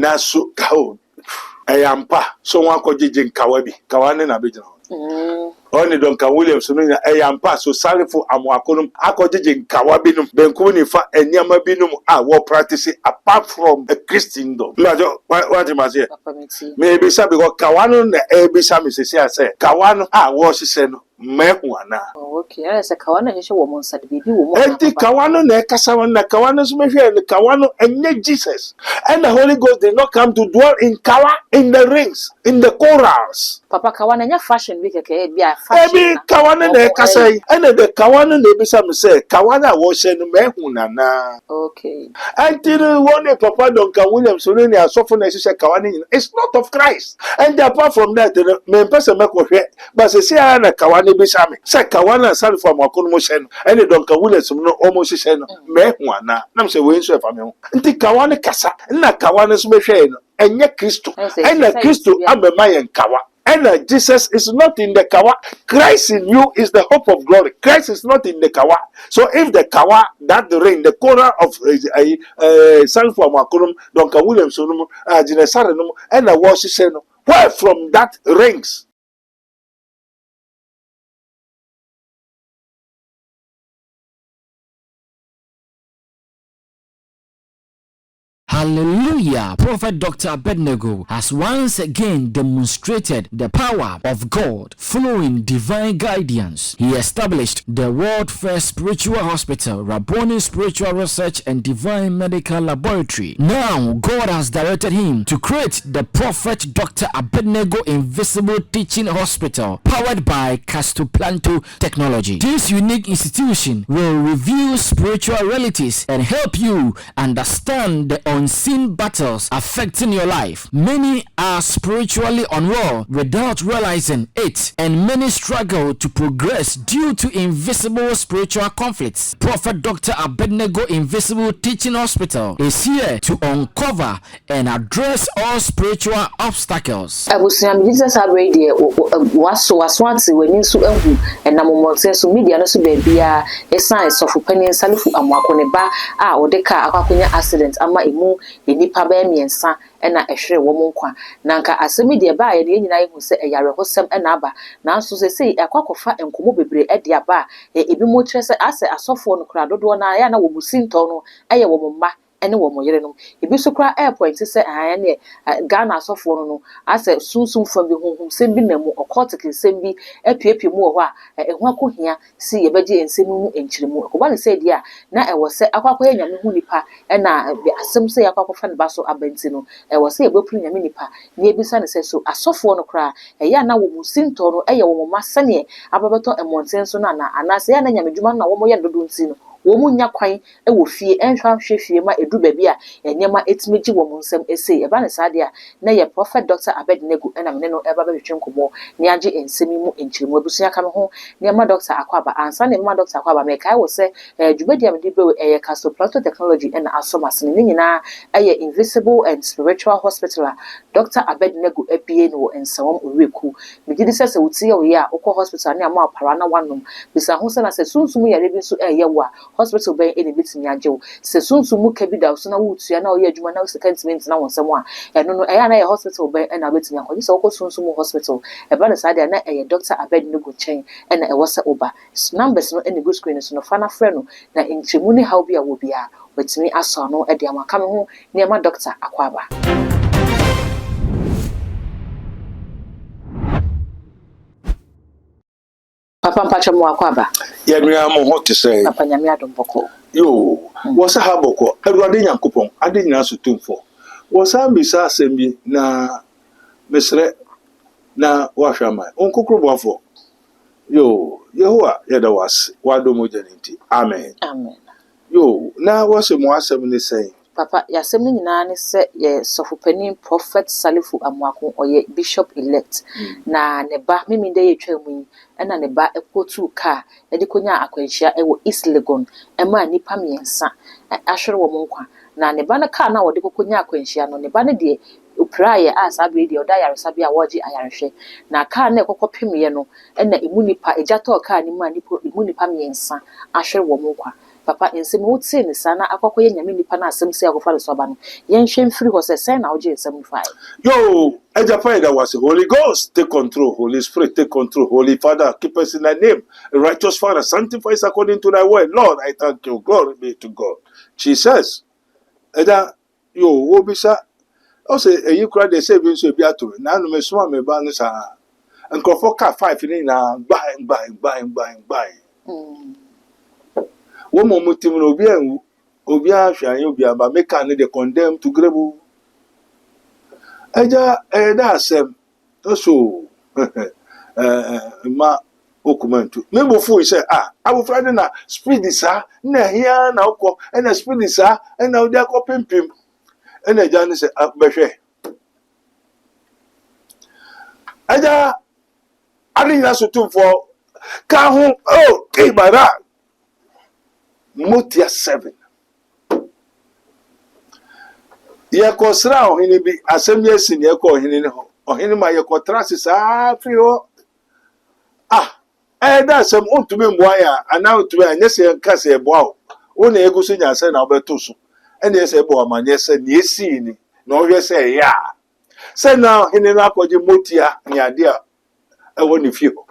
na so kao eyampa so wan akogye nkawa bi kawa ne na begyina oni Duncan Williams no nya eyampa so Salifu Amoako no akogye nkawa bi no benku ni fa enyama bi no a wo practice apart from a Christendom majo what you must say maybe say because kawa no na ebisa me say kawa no a wo hye no mehu ana okay I say kawa na hye wo mo nsade bibi wo mo enti kawa no na ekasa na kawa no so mehwe kawa no enye Jesus and the Holy Ghost did not come to dwell in kawa in the rings in the corals papa kawa na nya fashion bi keke bia fashion ebi kawa no na ekasa yi and the kawa no na ebisa me say kawa na wo hye no mehu na okay until one papa Duncan Williams so ni asofo na hye kawa no it's not of Christ and apart from that me person me ko hwe but say na kawa no bisa me say kawa na Salifu Amoako no mo hye no and Duncan Williams no o mo hye no mehu ana na me say we nso efa me ho nti kawa no kasa na kawa no so mehwe no enye Kristo and Kristo amema yen kawa. And Jesus is not in the kawa. Christ in you is the hope of glory. Christ is not in the kawa. So if the kawa, that the ring, the corner of Salifu Amoako, Duncan Williams, and the worship, where from that rings? Hallelujah. Prophet Dr. Abednego has once again demonstrated the power of God following divine guidance. He established the world first spiritual hospital, Rabboni Spiritual Research and Divine Medical Laboratory. Now, God has directed him to create the Prophet Dr. Abednego Invisible Teaching Hospital, powered by Castoplanto technology. This unique institution will reveal spiritual realities and help you understand the unseen battles affecting your life. Many are spiritually unwell without realizing it, and many struggle to progress due to invisible spiritual conflicts. Prophet Dr. Abednego Invisible Teaching Hospital is here to uncover and address all spiritual obstacles. Jesus radio waswati weni su ehu enamomonse so media no so bia e science of opinion Salifu Amoako ne ba a odeka akwakonya accident ama emu enipa ba miensa na ehwere wo mo nkwa na nka asemi de ba ye nyina yehu se eyare hosem na aba na nso se sei akwakofa enkomo bebre ade aba ebi mo kire se ase asofo no kra dodo na ya na wo businto no eye wo mma ene wo moyere no ebi so kra airport se aya ne Ghana asofo no ase sunsum fam bi honhom sem bi na mu occultic sem bi apiepie mu ho a ehu akohia si ye beje ensem mu enkyiremu ko ba ne se dia na ewo se akwakoya nyame hu nipa na asem se akwakofa ne ba so abanti no ewo se ebepru nyame nipa ne ebisa ne se so asofo no kra eya na wo musinto no eye wo mma sane ababeto emonten so na anase ya na nyame dwuma na wo moye dodo nti no wo munya kwan wo fie enhwa hwe fie ma edu baby a enyema etimeji wo munsem ese eba ne sade a na ye Prophet Dr. Abednego na me no eba ba betwe nkomo ne age ensemi mu enchiremu abusua ka me ho ne ma Dr. Akwaba ansa ne ma Dr. Akwaba me kai wo se dwumadi am de be eye Castoplanto technology na asomas ne nyina eye invisible and spiritual hospital Dr. Abednego apie no ensawom oweku me gidi se wuti ye wo ya ukọ hospital ne ama para na wanom bisa ho se na se sunsumu yare bi so eye wo hospital ben ene bitimi ajew se sunsu mu ka bi da so na wutua na oye adwuma na secondment na wonsem a eno no eya na ye hospital ben ena betimi akọ se okọ sunsu mu hospital e ba na sade na eye Dr. Abednego chen ena e wose oba numbers no ene go screen so no fa na frɛ no na enchemu ne how bia wo bia betimi aso no e de amaka me ho ne ma Dr. Akwaba. Papa mpacha mu Akwaba ya nua mo ho te say papa nyame adomboko yo wo sa ha boko Awurade Nyankopɔn ade nyina so tumfo wo sa mbisa asɛm na mesre na wahwama onkokro boafo yo Yehowa yeda was wadomo janinti amen amen yo na wo se mo asɛm ni say papa yasem ni nyina ne se ye sofopani Prophet Salifu Amoako oye bishop elect na ne ba mimi de ye twamu na ne ba ekotu ka e de konya akwanhia e wo East Legon e ma nipa miensa ahwere wo nkwa na ne ba na ka na wo de konya akwanhia no ne ba ne de upraye asabe de oda yaresabe a woji ayarehwe na ka na ekokopemye no na emu nipa ejato ka ni ma nipa emu nipa miensa ahwere wo nkwa Papa nsɛm wo tie ne sana akɔkɔyɛ nyame nipa na asɛm si akɔfa le so aba no yɛnhwɛ mfiri hɔ sɛ sɛn na wogye nsɛm no fae. Yo, Ejapa, that was the Holy Ghost. Take control. Holy Spirit, take control. Holy Father, keep us in thy name. Righteous Father, sanctify us according to thy word. Lord, I thank you. Glory be to God. Jesus. Eda, yo, wobisa. I say, you cried the same, so be at to. Now, no, me swam me bands. And Crawford car 5 in now, buying. One moment, Tim Obia, Shayobia, but make the condemned to Grebu. Eja asem so ma okumantu me bofo say abofra de na speed sa na hia na ukọ na speed sa na odi akọ na eja ne say behwe eja ani na so tumfo ka ho kibara motia 7 ye ko sra ohini bi asem ye si ne ko ohini ne ho ohini ma ye ko trase sa fri ho da asem ontumi mboa ya ana ontumi anya se nka se eboa ho wo na egusu nya se na obeto so ene ye se ebo amanye se ne esi ni na ohwe se ya se na ohini na akoje motia ni ade a ewo ne fie ho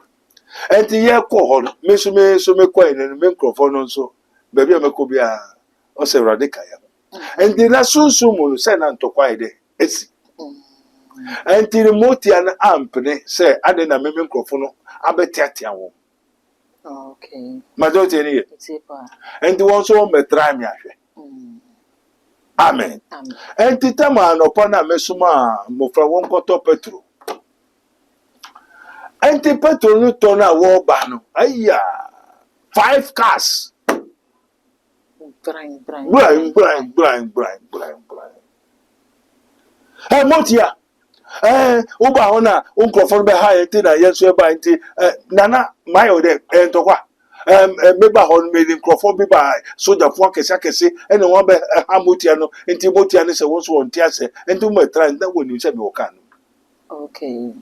enti ye ko ho me so me ko ene me microphone no so bebi ameko bia o se radical ya. And the Rasun say Nantokwa esi. And the Motian Ampne say Adena Mimicrophone, Abetiatian. Okay. Majority and the one so me try me. Amen. And the Taman upon a Mesuma Mofra won't got up Petro. And the Petro no turn a war bano. Aya 5 cars. Blind. Hey, Motia. Uba ona, uncrophone be high, and yes, we're buying Nana, my old entokwa. Maybe on made in Crawford be by Soja Fuakesi, and the one by Hamotiano, and Timotian is also on Tiase, and to my try that when you said you can. Okay.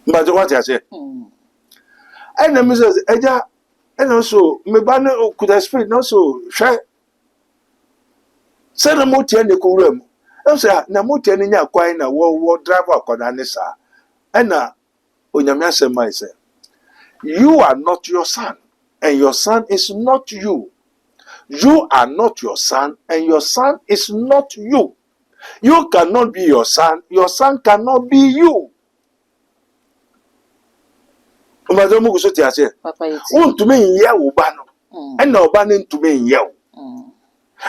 But what I said. And the Mrs. Eja, and also, my banner could I speak not so shy. Say na motia ne kowram e say na motia ne nya kwan na wo driver akoda ne sa e na onyame asema say you are not your son and your son is not you. You are not your son and your son is not you. You cannot be your son cannot be you. Madam go so ti ase Papa yiti untumi nye wo ba no e na oba ne ntumi nye wo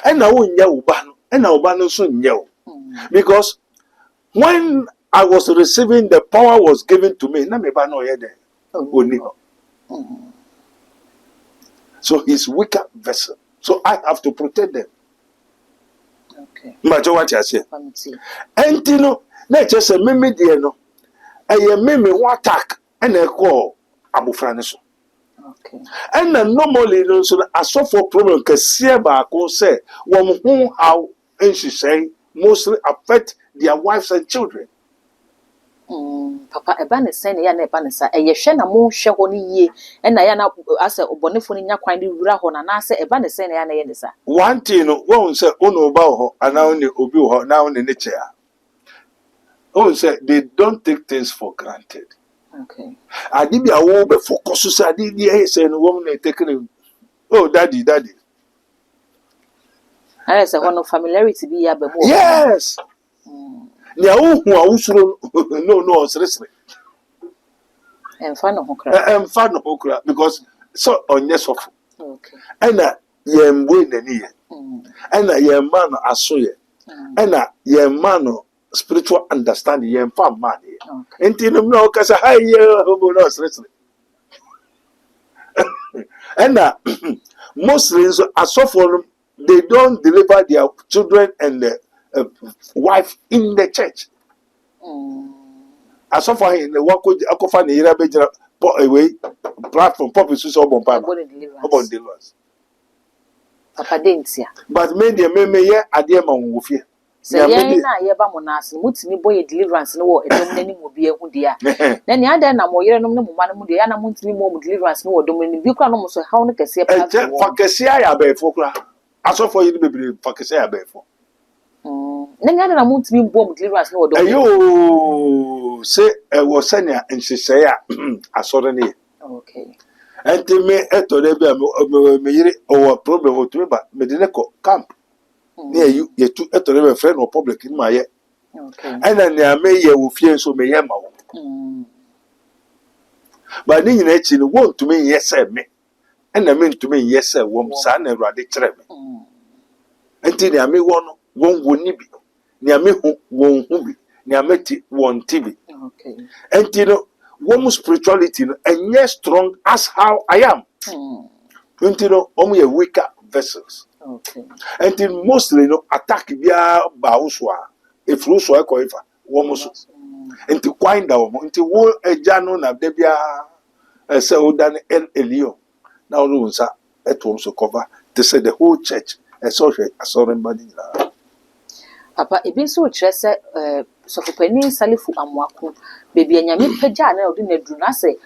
and now so because when I was receiving the power was given to me, so he's weaker vessel. So I have to protect them. okay Imagine what I say. And you know, let's just say me dear no. Me one attack and I call Abu Franeso. okay And then normally, so I suffer problem because Sieba say, how and she say mostly affect their wives and children. Papa eba ne sen ya na eba ne sa ye hwe na mo hwe ho ne yie na ya na ase obonefo ne nya kwan de wura ho na na ase eba ne sen ya na ye ne sa One thing one say ono ba ho and now ne obi ho now ne ne chair. Oh say they don't take things for granted. okay Adi bi awo be focus say adi dey say no woman taking oh daddy I say one familiarity bi ya be mo yes nya wo hu awusuro no seriously emfa no ho kra because so onye sofo okay ena ye mbwe nani ye ena ye man aso ye ena ye man spiritual understanding ye mfa man ye enti no no kasa hi ye hobo no seriously ena Muslims asofo they don't deliver their children and the wife in the church. Asofo in the work akofa ne yira bejira away platform pop so obon deliverance Papa dentia but me ye ade ma wo fie Say ye na ye ba mo na ase mutimi boy deliverance no wo edom nani mo bi ehu dia. Na ni ada na mo yere no mo ma no mo dia na mutimi mo deliverance no wo dom nani bi kra no mo so hawo no kese pa. Fakese ya be fo kra. Asofo yi bebre fakese ya be fo. Na ni ada na mutimi bo deliverance no wo dom. Ayo se wo sanya nhihye ya asore ne. Okay. Enti me eto de bia me yire o problem o tumi ba me de ne ko camp. Ne you tu eto de be friend no public ni ma ye. Okay. Ana ne ame ye wo fie so me ye ma wo. Ba ni nyina echi no won tumi ye se me. Ana me ntumi ye se wo sa na Awurade kire me. Enti ne ame wo no won woni bi. Ne ame hu won hu bi. Ne ame ti won ti bi. Okay. Enti no woman's spirituality no enye strong as how I am. Enti no omu ye weaker vessels. Okay. Enti mostly no attack bia ba uso a efru so e ko ifa womu so. Enti kwinda womu enti wo eja no na de bia se odan elio na wo nsa eto so cover to say the whole church so hwe asore mbani nyina. Papa ebi so kire se sofopani Salifu Amoako bebi anyame pagya na odi na duru na se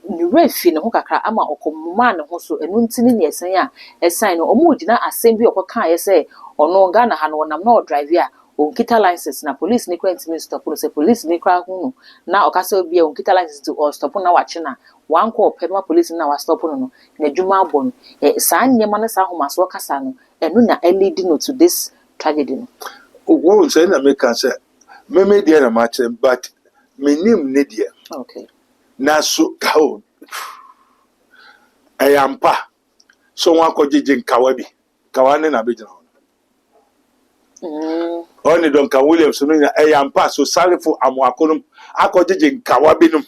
ni refi ne ho kakra ama okomuma ne ho so enu ntini ne esen a esan no omo gina asem bi okoka ye se ono Ghana ha no wonam na o drive a onkita license na police ne kwent me stop no se police ne kra hu no na okasa obi a onkita license to or stop na wache na wanko opema police na wa stop no na dwuma abɔ no saa nyema ne saa homaso kasa no enu na lead no to this tragedy no. Wo say na make can say me dey na match but me nim ne dey. Okay. Na so how ayampa so wan ko jeje nkawa bi kawa ne na bejina oni don kan Williams no na ayampa so Salifu Amoako no akọ jeje nkawa bi no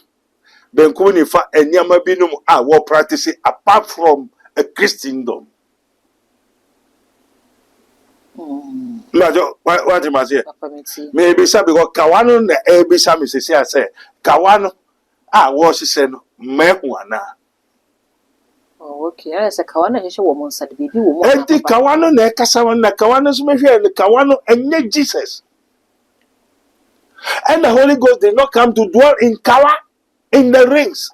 benko ni fa eniama bi no a wo practice apart from a Christendom. Najo what you must say maybe say because kawano na ebi sa me say kawano wo hye no mehu ana. Oh, okay. I say kawano hye wo mo nsa de bibi wo mo. Enti kawano na ekasa na kawano so mehwe kawano enye Jesus. And the Holy Ghost did not come to dwell in kawa, in the rings,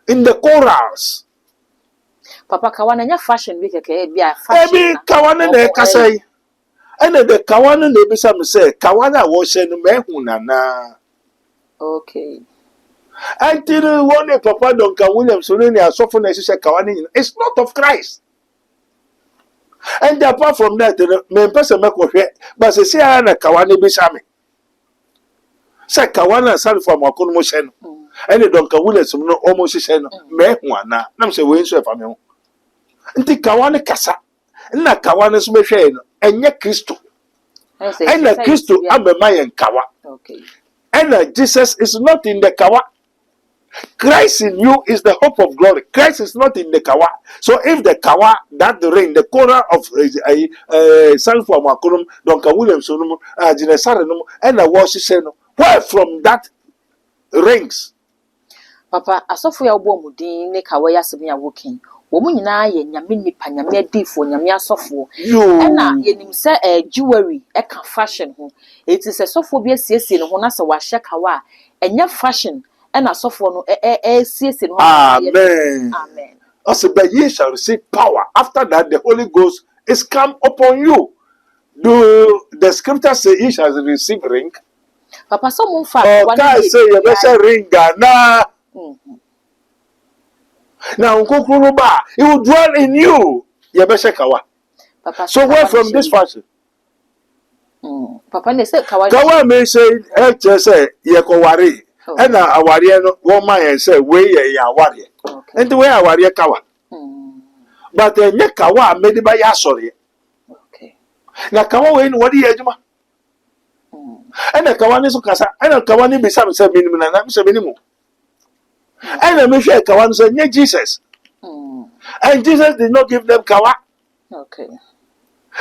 in the corals. Papa kawana nya fashion bi keke bia fashion. Ebi kawana na ekasa yi. And the kawana na ebi sa me say kawana wo hye no mehu nana. Okay. Until one day Papa Duncan Williams so ni asofo na hye kawana nyina. It's not of Christ. And apart from that, me person make hwe but say na kawana bi sa me. Say kawana Salifu Amoako no mo hye no. And Duncan Williams no almost hye no mehu ana. Na me say we nso efa me ho. Nti kawana kasa na kawana so behwe no enye Kristo ena Kristo amema yen kawa. Okay. Ena Jesus is not in the kawa. Christ in you is the hope of glory. Christ is not in the kawa. So if the kawa, that the ring, the corner of Salifu Amoako Duncan Williams no Jinesare no ena wo hye no where from that rings. Papa asofo ya obo mudin ne kawa ya sebe ya wokin wo mu nyina ye nyame nipa nyame adifo nyame asofo ena yenim se jewelry e ka fashion ho eti se sofo bi asiesie ne ho na se wa hye kawa enya fashion ena sofo no asiesie ne ho. Amen. Amen. Also, but ye shall receive power. After that, the Holy Ghost is come upon you. Do the scripture say ye shall receive ring? Papa so mo fa God say you better ring na. Now, Nkokuruba, he will dwell in you. You better kawa. Papa, so where from this fashion? Papa, they say kawa. Kawa may say, just say ye ko wari. And a warrior no woman and say we ye ya warrior. And the way a warrior kawa. But nye kawa made by ya sorry. Okay. Na kawa we what ye juma. And the kawa ni so kasa. And the kawa ni be some say minimum na say minimum. And the Michelle Kawan said, yeah, Jesus. And Jesus did not give them kawa. Okay.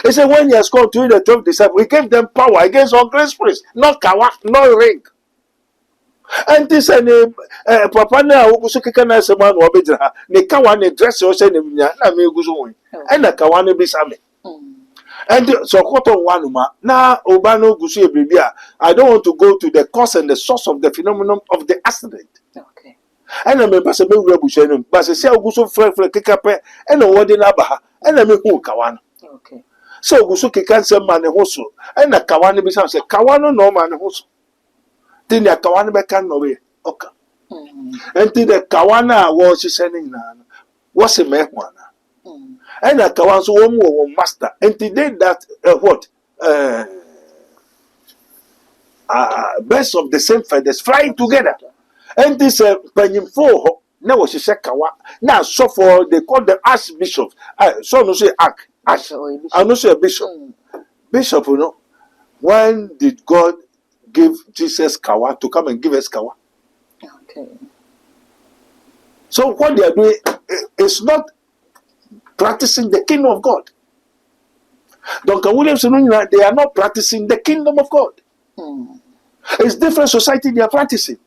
He said, when he has called to the 12 disciples, he gave them power against all great spirits, not kawa, no ring. And this and Papa na ugusu kikana se man obedra ne kawa ne dress o se ne nya na me ugusu won. And the kawa ne bi same. And so cotton one ma na obano gusu ebibia. I don't want to go to the cause and the source of the phenomenon of the accident. Okay. And I remember some rebushing, but I say gusu frɛ kick up and a word in abaha and I make who kawan. Okay. So gusu kikan some man hoso and a kawan be some say kawano no man hoso. Then ya kawan be kan no way. Okay. And the kawana was sending nan. What's a mehwana? And a kawan so one master. And today that what? Birds of the same feathers flying together. And this Penyimfo, now she said Kawa. Now, so for they call the archbishop. So no say ash. I no say a bishop. Bishop, you know. When did God give Jesus Kawa to come and give us Kawa? Okay. So what they are doing is not practicing the kingdom of God. Duncan Williamson, they are not practicing the kingdom of God. It's different society they are practicing.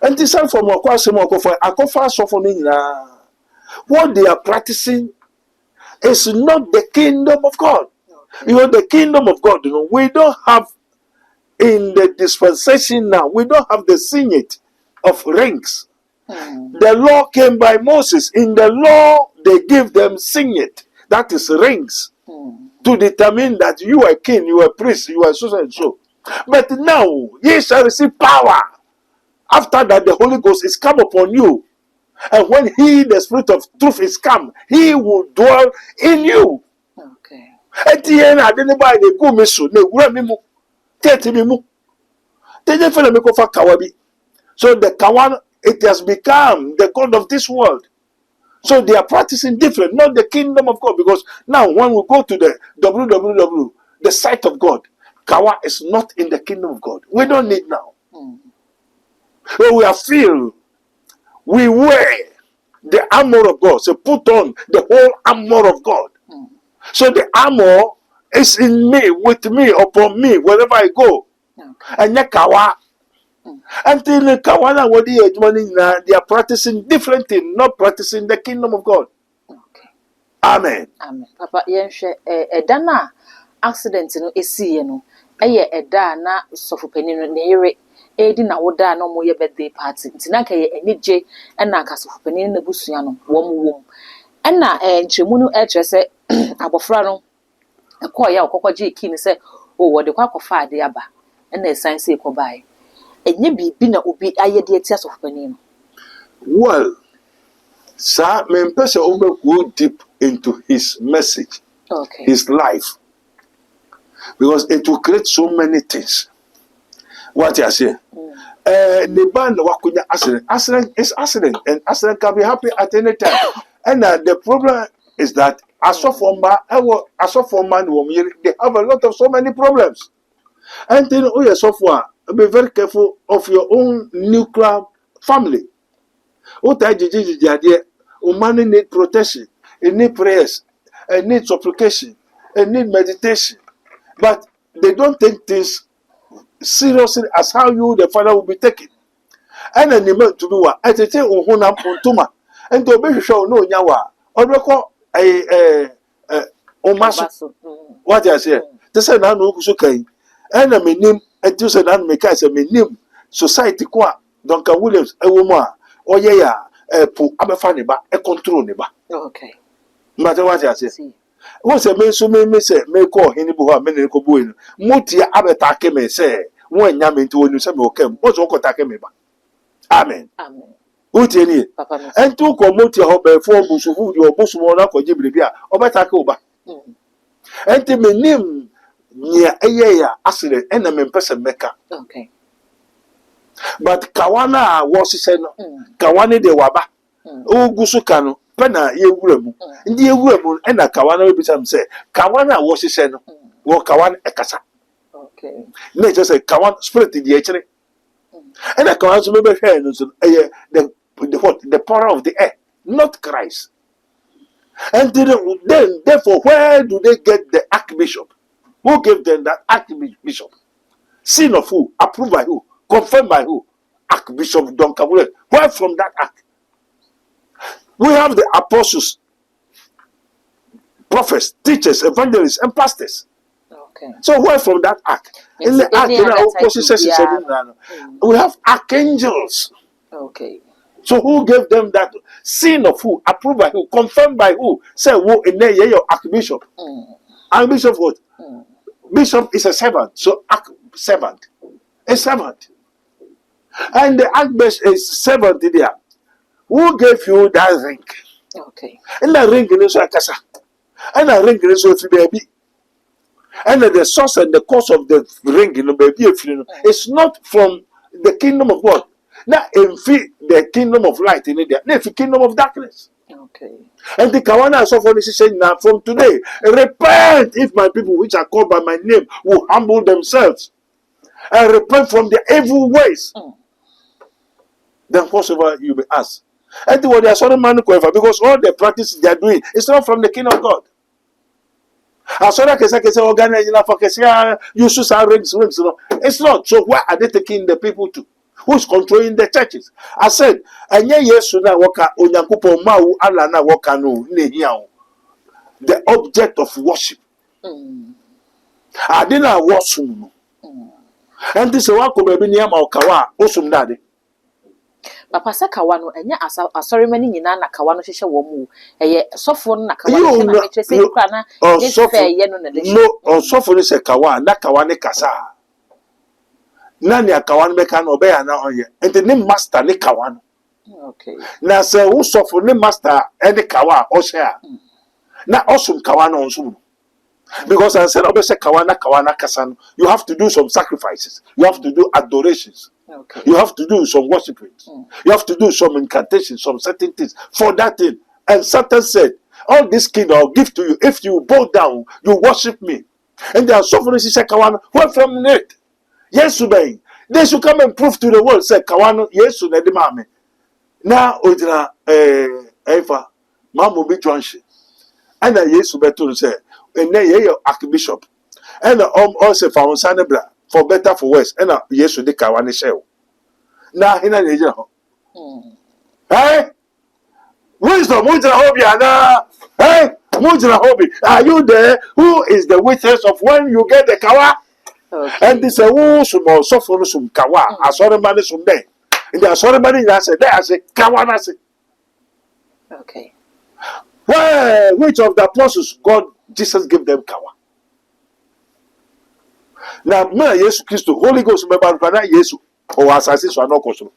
And this is from what they are practicing is not the kingdom of God. You know, the kingdom of God, you know, we don't have in the dispensation now, we don't have the signet of rings. The law came by Moses. In the law, they give them signet, that is rings, to determine that you are king, you are priest, you are so and so. But now, ye shall receive power. After that, the Holy Ghost is come upon you. And when He, the Spirit of truth, is come, He will dwell in you. Okay. At the end, I didn't buy the go miso, ne wura mi mu, tete mi mu. Tete fele mi ko fa kawabi. So the kawan, it has become the God of this world. So they are practicing different, not the kingdom of God. Because now when we go to the www, the site of God, Kawa is not in the kingdom of God. We don't need now. When we are filled, we wear the armor of God. So put on the whole armor of God. So the armor is in me, with me, upon me, wherever I go. And Kawa. Until the Kawana they are practicing different things, not practicing the kingdom of God. Okay. Amen. Amen. Papa, yenhwe edana accident no esi no eye eda na sofopani no ne yere edi na woda na mo ye birthday party ntina ka ye enije na ka sofopani na busua no wom na nchemu no etre se abofra no ekọ ya okokọje ki ni se o wo de kwa kofa ade aba na esan se ekobae enye bibi na obi ayede ati sofopani no. Well, sir, me person over go deep into his message, Okay. his life, because it will create so many things. What you say? The band wakunya accident. Accident is accident, and accident can be happen at any time. And the problem is that as of man, they have a lot of so many problems. And then, oh yes, software, be very careful of your own nuclear family. What I did, man need protection, it need prayers, it need supplication, it need meditation. But they don't take things seriously as how you, the father, will be taken. And then the man to do what? I take Uhuna Puntuma, and to be sure no Yawa, or record a Omaso. What I say? This is an Anukusukai, and I mean, and to say, and make us a name society qua, Duncan Williams, a woman. Oh yeah, pu abefani ba e control ne ba. Okay. Matter what I say. What's a man so me say me call hini bu ha me ne ko bu enu. Mutia abetake me say won nya me nti wonu say me okem. What's o kotake me ba. Amen. Amen. Utie ni. Papa. Entu ko mutia ho be fo busu hu di obusu mo na ko jibiri bia. Obetake o ba. Enti me nim nya eye ya asire ena me pese meka. Okay. But kawana was saying kawane de waba ogusu kanu pena ye wuramu ndi ye wuramu na kawana we bisam say kawana was saying wo kawana ekasa. Okay. Na just say kawana spirit di echere and kawana so be hwe no so the power of the air, not Christ. And then therefore where do they get the archbishop? Who gave them that archbishop? Sin of who? Approved by who? Confirmed by who? Archbishop Duncan Williams. Where from that act? We have the apostles prophets, teachers, evangelists, and pastors. Okay. So where from that ark? In the ark, we have archangels. Okay. So who gave them that? Sin of who? Approved by who? Confirmed by who? Say who in there? Your archbishop. Archbishop what? Bishop is a servant. So servant, a servant, and the archbishop is servant there. Who gave you that ring? Okay. And the ring is a casa. And the ring is a baby. And the source and the cause of the ring, baby, it's not from the kingdom of God. Now, if the kingdom of light in India, if the kingdom of darkness. Okay. And the Kawana so for this saying now from today, repent if my people which are called by my name will humble themselves and repent from their evil ways. Then whatsoever you may ask. And what they are sorry man because all the practice they are doing is not from the kingdom of God. As I say, organize you should rings. It's not. So where are they taking the people to? Who's controlling the churches? I said, and yes, na waka onyakupo mau ala na waka no nehiao. The object of worship. I didn't worship. And this is what could be near Maukawa, Osum Daddy. Papa sa kawano enya asori mani nyina na kawano hwehwe wo mu eye sofo na kawano na metre se kwa na fe ye no na de no sofo ni se kawa na kawane kasa na ni kawane be ka na obe ya na onye enti ni master ni kawano. Okay. Na se wo sofo ni master eni kawa o share na osum kawano onsum. Because I said obese kawana kasa, you have to do some sacrifices, you have to do adorations. Okay. You have to do some worshiping. You have to do some incantations, some certain things for that thing. And Satan said, all this kingdom I'll give to you if you bow down, you worship me. And there are suffering, she said, Kawana, where from it? Yes, they should come and prove to the world, say, Kawana, yes, mame. Now, Eva, Mamu be transhi. And then yes, to say, and then your archbishop. And also found Sanebra. For better, for worse, and yes, you did Kawane shell. Now, in an agent. Hey, wisdom, Mujra Hobby, hey, Mujra Hobby, are you there? Who is the witness of when you get the Kawa? Okay. And this a woo some suffer some Kawa, I saw the money some day. And I saw the money, I said, there, I said, Kawana. Okay. Well, which of the apostles God, Jesus gave them Kawa? Now, me Jesus Christ, Holy Ghost, me ban Jesus, or assassins are not possible.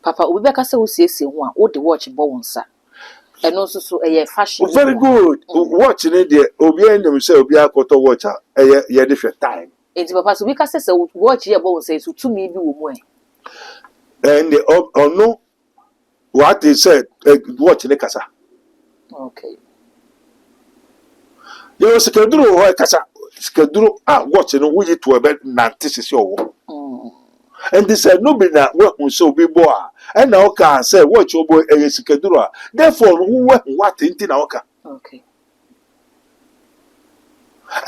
Papa, we beka se wo siesie ho a wo de watch bo wonsa. Eno nso so fashion. Very good. Watch in there. Obi enyem say obi akoto watch ye different time. Enti papa so we ka se watch ye bo wonsa so tumi bi wo mu e. And no what he said watch ne kasa. Okay. You sekaduru ho kasa. Sekaduru watch no we to ebe nantisisi owo. And they said no be na we hu so bi bo a. And na oka say watch obo sekaduru a. Therefore who what inti na oka. Okay.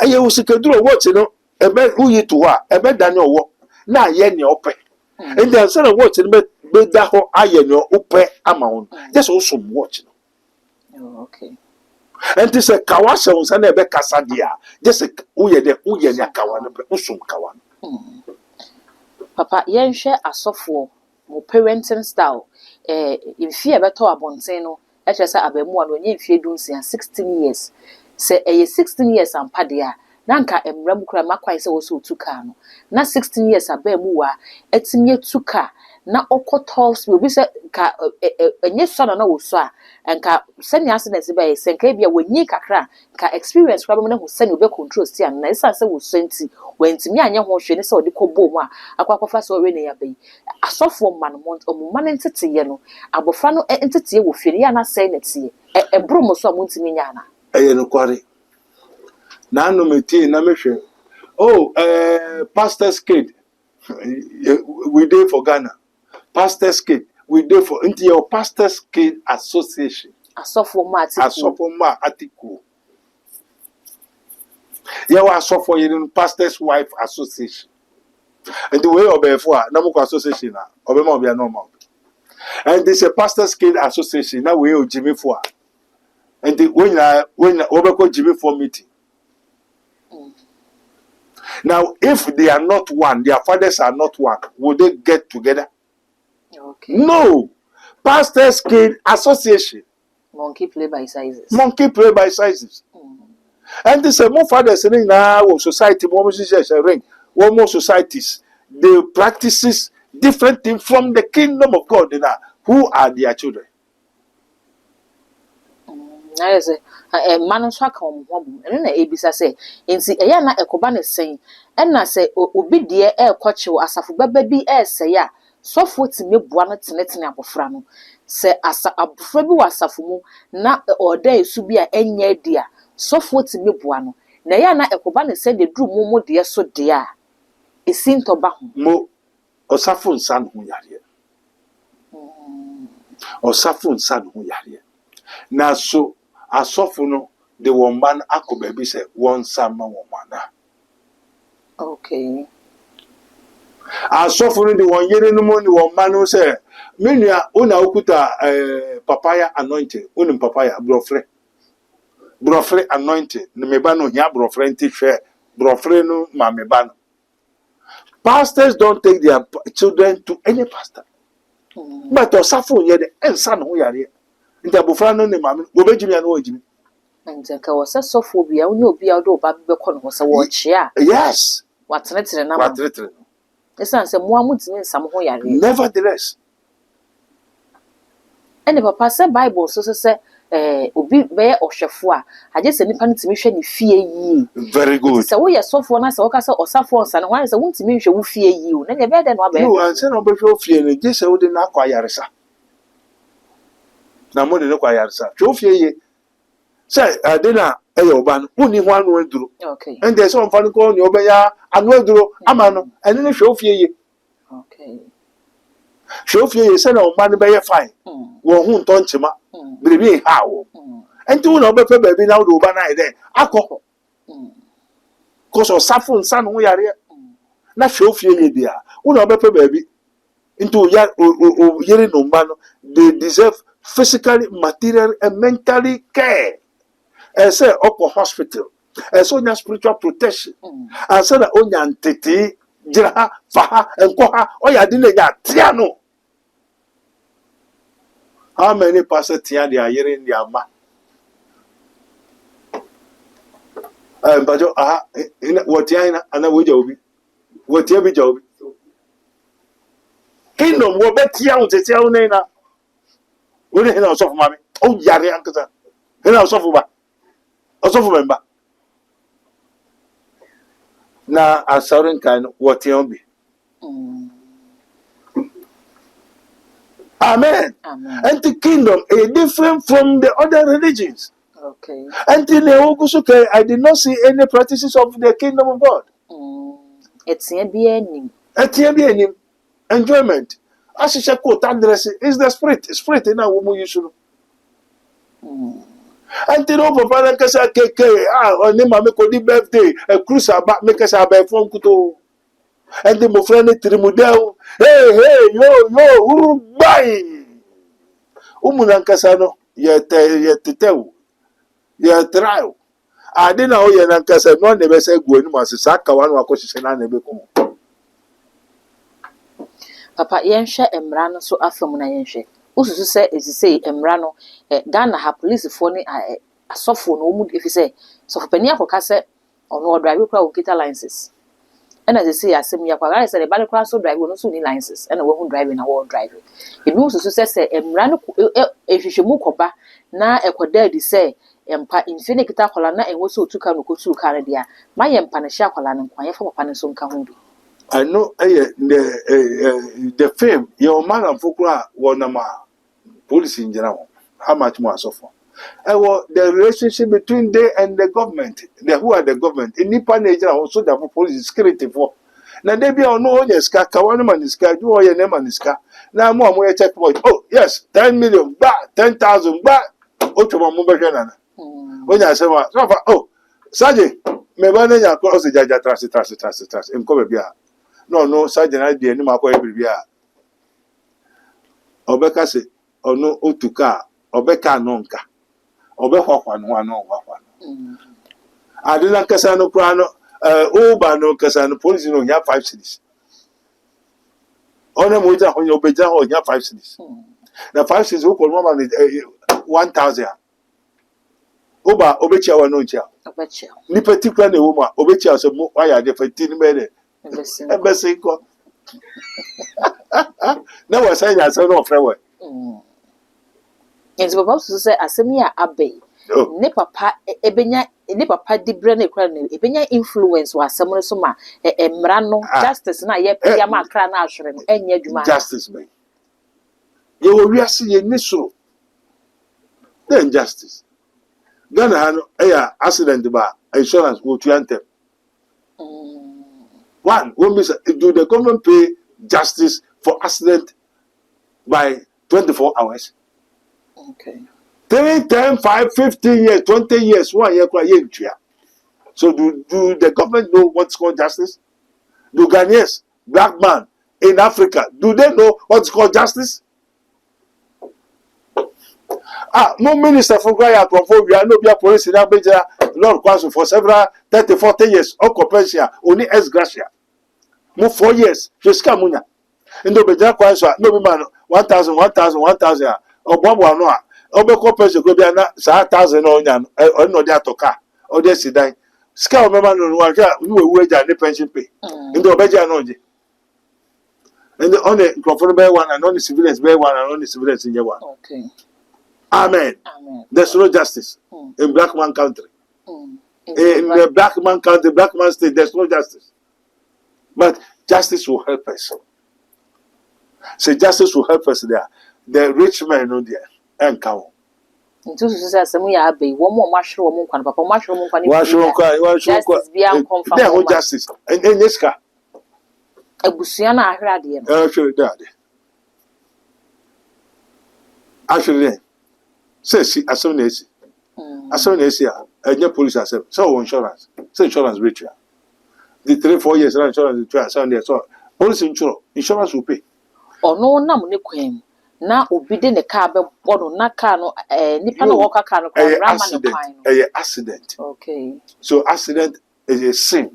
Aye wo sekaduru watch no ebe uyi to a ebe dani owo na ye ne ope. And then say watch no be da ho aye ne ope ama won. Just also watch no. Oh, okay. And this a kawasha on sana ebe kasa dia. Just uye ne kawa no be usum kawa. Papa yenhwe asofo mo parenting style imfie beto abonten no e kyerɛ abamu no nye imfie dunsia 16 years se 16 years ampa de a na nka emram kura makwan sɛ wo so tuka no na 16 years abamu wa etimi tuka na okotols we bi sɛ ka enye so na wo so a nka sɛne accident ba yɛ sɛnka bia wɔnyi kakra ka experience kra bɛm na hu sɛne obe control sia na isa sɛ wo so nti wantimi anya ho hwɛ ne sɛ ɔde kɔbɔ mu a akwakofa sɛ ɔre ne ya bai asɔfo man mont ɔmuma ne nteteye no abofra no nteteye wo fie ya na sɛ ne tie ebro mo so amontimi nya na Eye no kware na no metie na mehwɛ pastor's kid we dey for Ghana. Pastor's kid we dey for into your pastor's kid association. Asofo ma atiku. Yeah, we asofo in pastor's wife association. And the way obefo na mo association na obema obi normal. And this a pastor's kid association na we o Jimmy for. And when Obeko Jimmy for meeting. Now, if they are not one, their fathers are not one, will they get together? Okay. No. Pastors Kid Association. Monkey play by sizes. Monkey play by sizes. And this is more fathers in our society, more ring, one more societies. They practices different things from the kingdom of God. Who are their children? I say, man, so come home. And then Abisa say, in see, na ekobane saying, and I say, obi dear air coach as a baby air say, ya, so for to me, buana tenetin abofrano. Say, as a frebu was a fumu, na or day subia any dear, so for to me, buano. Na ya na ekobane say, the drew momo dear so dear. It seemed to back Mo Osafun san who yari. Osafun san who yari. Na so asofuno the woman ako baby say one sama woman. Okay. Asofuno the one yere no money woman who say menua una okuta papaya anointing unim papaya brofre anointing ne meba no nya brofre nti hwe brofre no ma meba no. Pastors don't take their children to any pastor. But osafo yede ensa no yare. Nti abofra no ne ma me obejimi ya no ojimi. Nka wasa sophobia onye obi a do ba beko no so wo chia. Yes. Watenetere na ma. Watenetere. Esan se mo amutimi nsam ho yare. Nevertheless. Ene papa se Bible so se obi be ohwefo a aje se nipa ntimi hwe ne fie yi. Very good. Se wo ye sofo na se wo ka se osafo nsa no wan se wo ntimi hwe wo fie yi o. Na ye be de no abe. No, anse no be hwe fie ne je se wo de na akwa yaresa. Na mo de no kwa yaresa. Hwe fie yi. Say adena eyoba no uni ho anu aduro. Okay. And there's some funny call ni obeya anu aduro ama no ene ne hwe fie yi. Okay. Hwe fie yi say na o ma ne be ye fine. Wo hu nto nchema. Biribi ha wo. Enti wo na obefe baabi na wo do ba na ide akọ. Cause osafo nsa no yare. Na hwe fie yi dia. Wo na obefe baabi. Into ya yere no ma no they deserve physically, materially, and mentally care. And say oko hospital. And so nya spiritual protection. And say that onya ntete jira faha enkoha oya dine ya tiano. How many pastors tia they are hearing their ma? Bajo what ya ina ana wo jobi. What ya bi jobi. Kingdom wo betia untete ya una. Wone hena osofu mami o yare ankasa hena osofu ba osofu memba na asaurin kan wote bi. Amen. And the kingdom is different from the other religions. Okay. And in the Ogusuke, I did not see any practices of the kingdom of God. It's a bien. Enjoyment. As you say, quote address is the spirit in a woman you should. And the no papa like say keke on name make odi birthday a cruise about make us about phone kuto. And the mo friend trimudel hey yo bye. Umunankasa no ye tetew ye trial. Ade na o ye nankasa no na be say go anu asesa aka wan akosise na be ko. Papa yenhwe emra no so afam na yenhwe. Ususu se esise emra no Ghana ha police fo ni asofo no mu efi se sofo pani akoka se ono drive kura o kita licenses. Ena se se asem yakwa se le bale kura so drive no so ni licenses. Ena wo hu driving na wo drive. Ebi ususu se emra no ehwehwemu koba na ekoda di se empa infine kita kola na enwo so otuka no kotu kare dia. Ma ye empa na hia kola no kwan ye fa papa ne so nka ho bi. I know the fame your man and Fokura wonama police in general. How much more so for? The relationship between they and the government, who are the government, in Nippon nature also the police security for. Now they be on no yes, Kawana Maniska, do all your name Maniska. Now more checkpoint. Oh, yes, 10 million, back 10,000 back. Otoma Mubajana. When I say, oh, Sergeant, me banana cross the Jaja trust, and come here. No, Sergeant, I did any mako every year. Obeka say, or no, Otuka, Obeka nonka. obehwakwa no ano wakwa adela kasa no kura no oba no kasa no police no nya 5 cities ona mo ja honya obeja ho nya 5 cities na 5 cities o ko mama 1000 oba obechia wa no nchia obechia ni particular na wo ma obechia so mo waya de fati ni be de ebese ko na wa say ya so no frewe Yes, Papa say asemi a abe. Ne papa ebenya ne papa di bre na ekura ne ebenya influence wa asem no so ma emra no justice na ye pia ma kra na ahwere no enya adwuma justice me ye wo wiase ye ni soro then justice Ghana ha no accident ba insurance go to antem one when be do the government pay justice for accident by 24 hours okay 3, 10, 5, 15 years, 20 years, 1 year, so do the government know what's called justice? Do Ghanaians, black man in Africa, do they know what's called justice? No minister for Gaya we are no be a police in Abuja, Lord Kwasu for several 30, 40 years, occupation, only ex gratia. Move 4 years, just come on. In the Beja Kwasu, no man, 1,000, or Bob no. Obeko person go be na 1,000 onya no dey atoka o dey sidan ska o mema no wa ka we eja ne pension pay ndo obeja no je and on the microphone be one and on the civilians be one and on the civilians in one okay amen there's no justice in black man country in the black man country black man state there's no justice but justice will help us say justice will help us there the rich men no there enkawo ntu so asemu ya abai wo mo mahwere wo mo nkwan papa mahwere mo nkwan justice bia nkonfa there ho justice and yeska abusua na ahwere ade no sure that actually say si asem na esi a police asem so insurance rich the 3-4 years insurance rich so police insurance will pay ono nam ne kwam na obi de ne car be bono na car no nipa na wo ka car no kwa rama ne kwan no accident okay so accident is a sin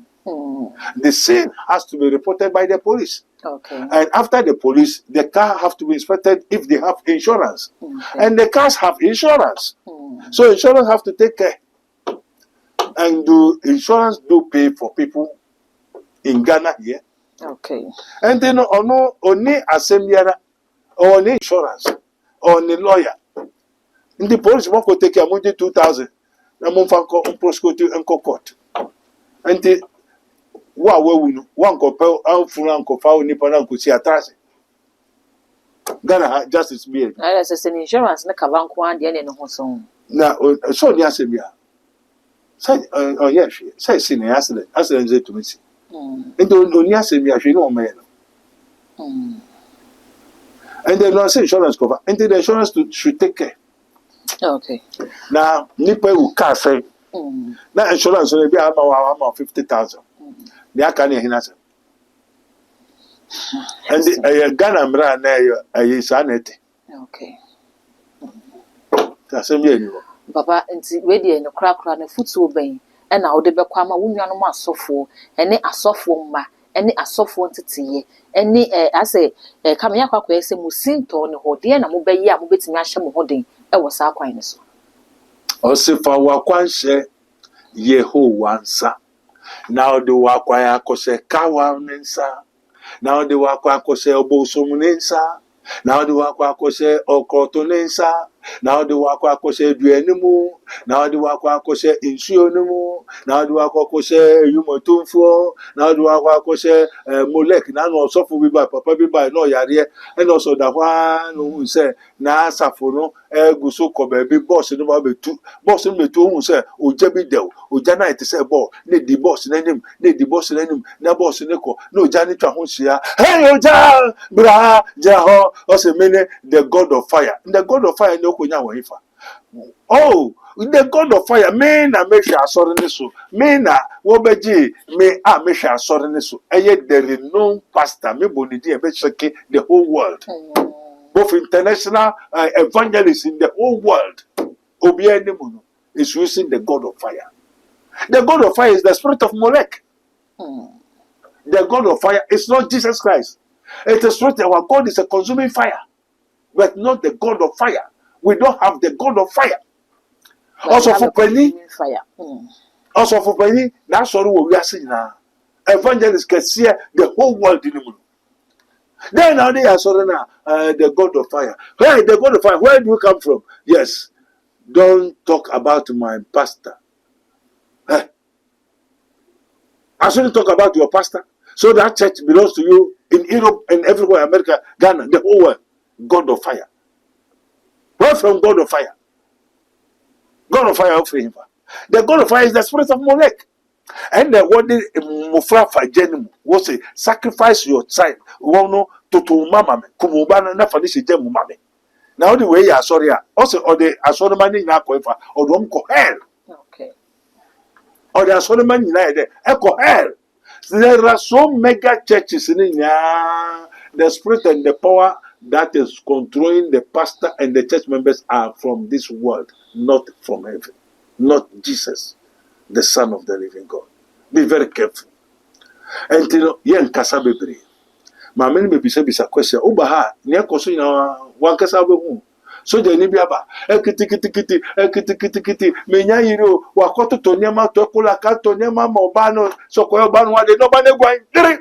the sin has to be reported by the police okay and after the police the car have to be inspected if they have insurance and the cars have insurance so insurance have to take care and insurance do pay for people in Ghana here okay and then only assembliara or an insurance or a lawyer. In the police won't take care of 2,000. I'm prosecute and court. And the one compel out for Uncle Fowl Nippon could see a trace. Ghana justice be. I says an insurance na kavan kwan de ne ho so. Now so the assembia. Say yes, say sin accident to me. And only assembia she no man. And the insurance cover. And the insurance should take care. Okay. Now, Nipa will car say. Now insurance will be about 50,000. They are canning him. And the Ghana Mra na is sanity. Okay. That's a meal. Papa, and we dey no crack na football ben. And now de be kwa ma wo nuanu ma asofo. Ene asofo ma. Any asofo ntete any ase kam ya kwakwa ese musinto ne ho de na mo bayi a mo betimi ahye mo hoden e wo sa kwan ne so osifa wakwanhye Yehowa nsa na ode wakwa akose kawa nsa na ode wakwa akose obosom nsa na ode wakwa akose okoto nsa na ode wakwa akose aduanimu na ode wakwa akose insuo nimu na ode wakwa akose yumotumfo na ode wakwa akose molek na no osofo bi ba papa bi ba no yare e no so da hwa no hu se na asafo no guso ko ba bi boss no ba betu boss no betu hu se oja bi dew oja na ite se ball ne di boss na nim ne di boss na nim na boss ne ko na oja ne twa ho hia hey oja bra jaho o se mene the god of fire no kunya wo ifa oh the god of fire me na me hwa asore ne so me na wo beji me a me hwa asore ne so eye the renowned pastor me bonidi e be shake the whole world both international evangelists in the whole world obi enimu no is using the God of fire. The God of fire is the spirit of Molech. The God of fire is not Jesus Christ. It is not our God is a consuming fire, but not the God of fire. We don't have the God of fire. Also for penny, fire. also for penny, that's all we are seeing now. Evangelists can see the whole world in the moon. Then now they are sorry now, the God of fire. Hey, the God of fire, where do you come from? Yes, don't talk about my pastor. Hey. I shouldn't talk about your pastor. So that church belongs to you in Europe and everywhere, America, Ghana, the whole world. God of fire. Where from God of fire? God of fire offering him. The God of fire is the spirit of Molech. And the word Mufra Fajenim was say, sacrifice your child. Wono to mama me. Kumubana na fanishi jemu mame. Now the way you are sorry, also or the astronomy in Aquafa or don't go hell. Okay. Or the astronomy in echo hell. There are so mega churches in India. The spirit and the power that is controlling the pastor and the church members are from this world, not from heaven, not Jesus, the Son of the living God. Be very careful. Until yen kasa bebre. Ma many be bisa question. Obaha, ni akoso ina wan kasa be hu. So je ni biaba. Kiti. Menya yiro wakoto to nyama to kula ka to nyama ma obano so ko obano wa de no ba ne gwan. Diri.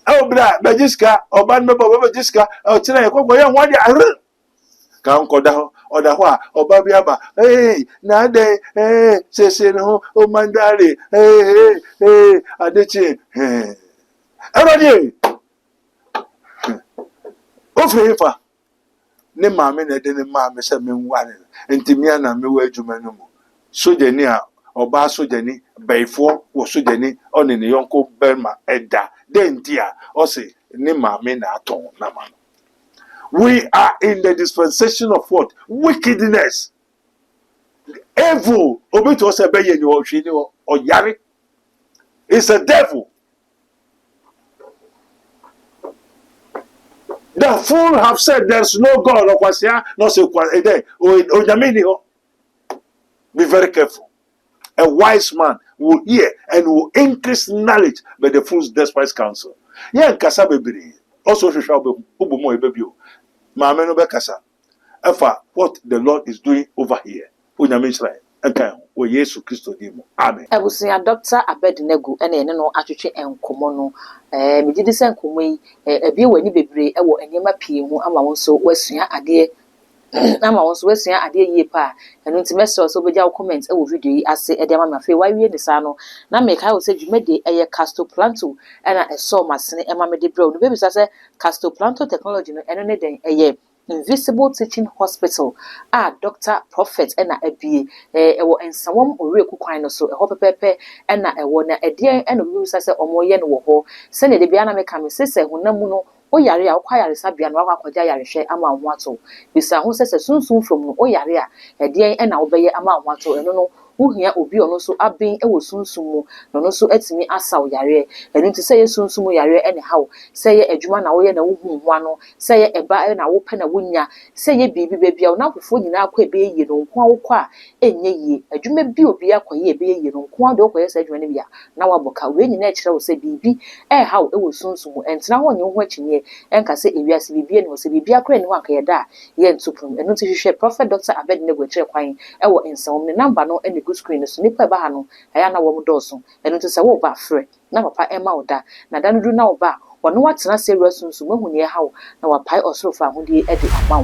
Obra bejiska oban me bo bejiska o tire ye kokko ye wan de are. Ka nko da ho oda ho a oba biaba. Na de se no o mandare. Adechi. Erodi. Ofe ne maame na de ne maame se me nware ntimi na me wa adwuma no mu sojani a oba sojani baifo wo sojani one ne yonko berma eda denti a o se ne maame na aton na ma. We are in the dispensation of what? Wickedness. Evil. Obi to se be ye ni o hwe ni o yare. It's a devil. The fool have said there's no God. Be very careful. A wise man will hear and will increase knowledge, but the fools despise counsel. Yeah, kasa bebiri. Also, ubumo ebebio. Maameno be kasa. Efa what the Lord is doing over here. Unyame Israel. Okay, o Yesu Kristo dimo. Amen. Ebusia Dr. Abednego ene no atwetwe enkomo no me gidi se enkomo yi ebie wani bebre ewo enema pie mu ama won so wasua ade ama won so wasua ade yie pa eno ntimese so beja comment ewo video yi ase ede ama mafe wawie ne sa no na me kai wo se dwumede eye Castoplanto ena eso masene ema me de bro no bebi sa se Castoplanto technology no eno ne den eye Invisible Teaching Hospital Dr. Prophet ena ebie ewo ensawom oreku kwan no so eho pepepe ena ewo na edie ena obi se omoye no wo ho se ne de bia na me ka me se hunamu no o yare a okwa yare sabia no akwaja yare hwe ama ho ato bisa ho se sunsun from no o yare a edie ena wo beye ama ho ato eno no uhia obi ono so aben ewo sunsun mu no no so atimi asaw yare enu nti se ye sunsun mu yare ene hawo se ye adwuma na wo ye na wo hu ho ano se ye eba na wo pe na wonya se ye bibi bebia na akofo nyina akwa ebe ye no nko awokwa enye ye adwuma bi obi akwaye ebe ye no nko ade okoye se adwuma ne bia na waboka we nyina ekire wo se bibi hawo ewo sunsun mu entina ho nye ho akyinye enka se ewiase bibi ne wo se bibi akra ne ho anka ye da ye ntupum enu nti hwehwe Prophet Dr. Abednego ekire kwan ewo ensawom ne number no ene good screen so nipa ba ha no aya na wo mdoso enu nti se wo ba frɛ na papa ema oda na danudu na wo ba wono watena se rasunsu mahu ne hawo na wapai osorofa ahodi edi amaw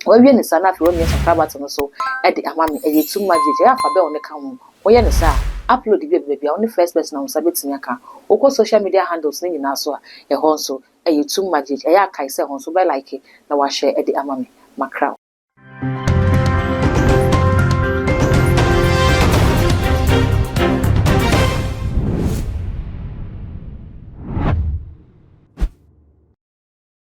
wawie ne sana afi woni sakrabat no so edi amame eye too magic ya fa be woni ka ho woye ne sa upload bi bia woni first person na wo sabetini aka okọ social media handles ne nyina so a e ho so eye too magic eye akai se ho so be like na wa share edi amame makra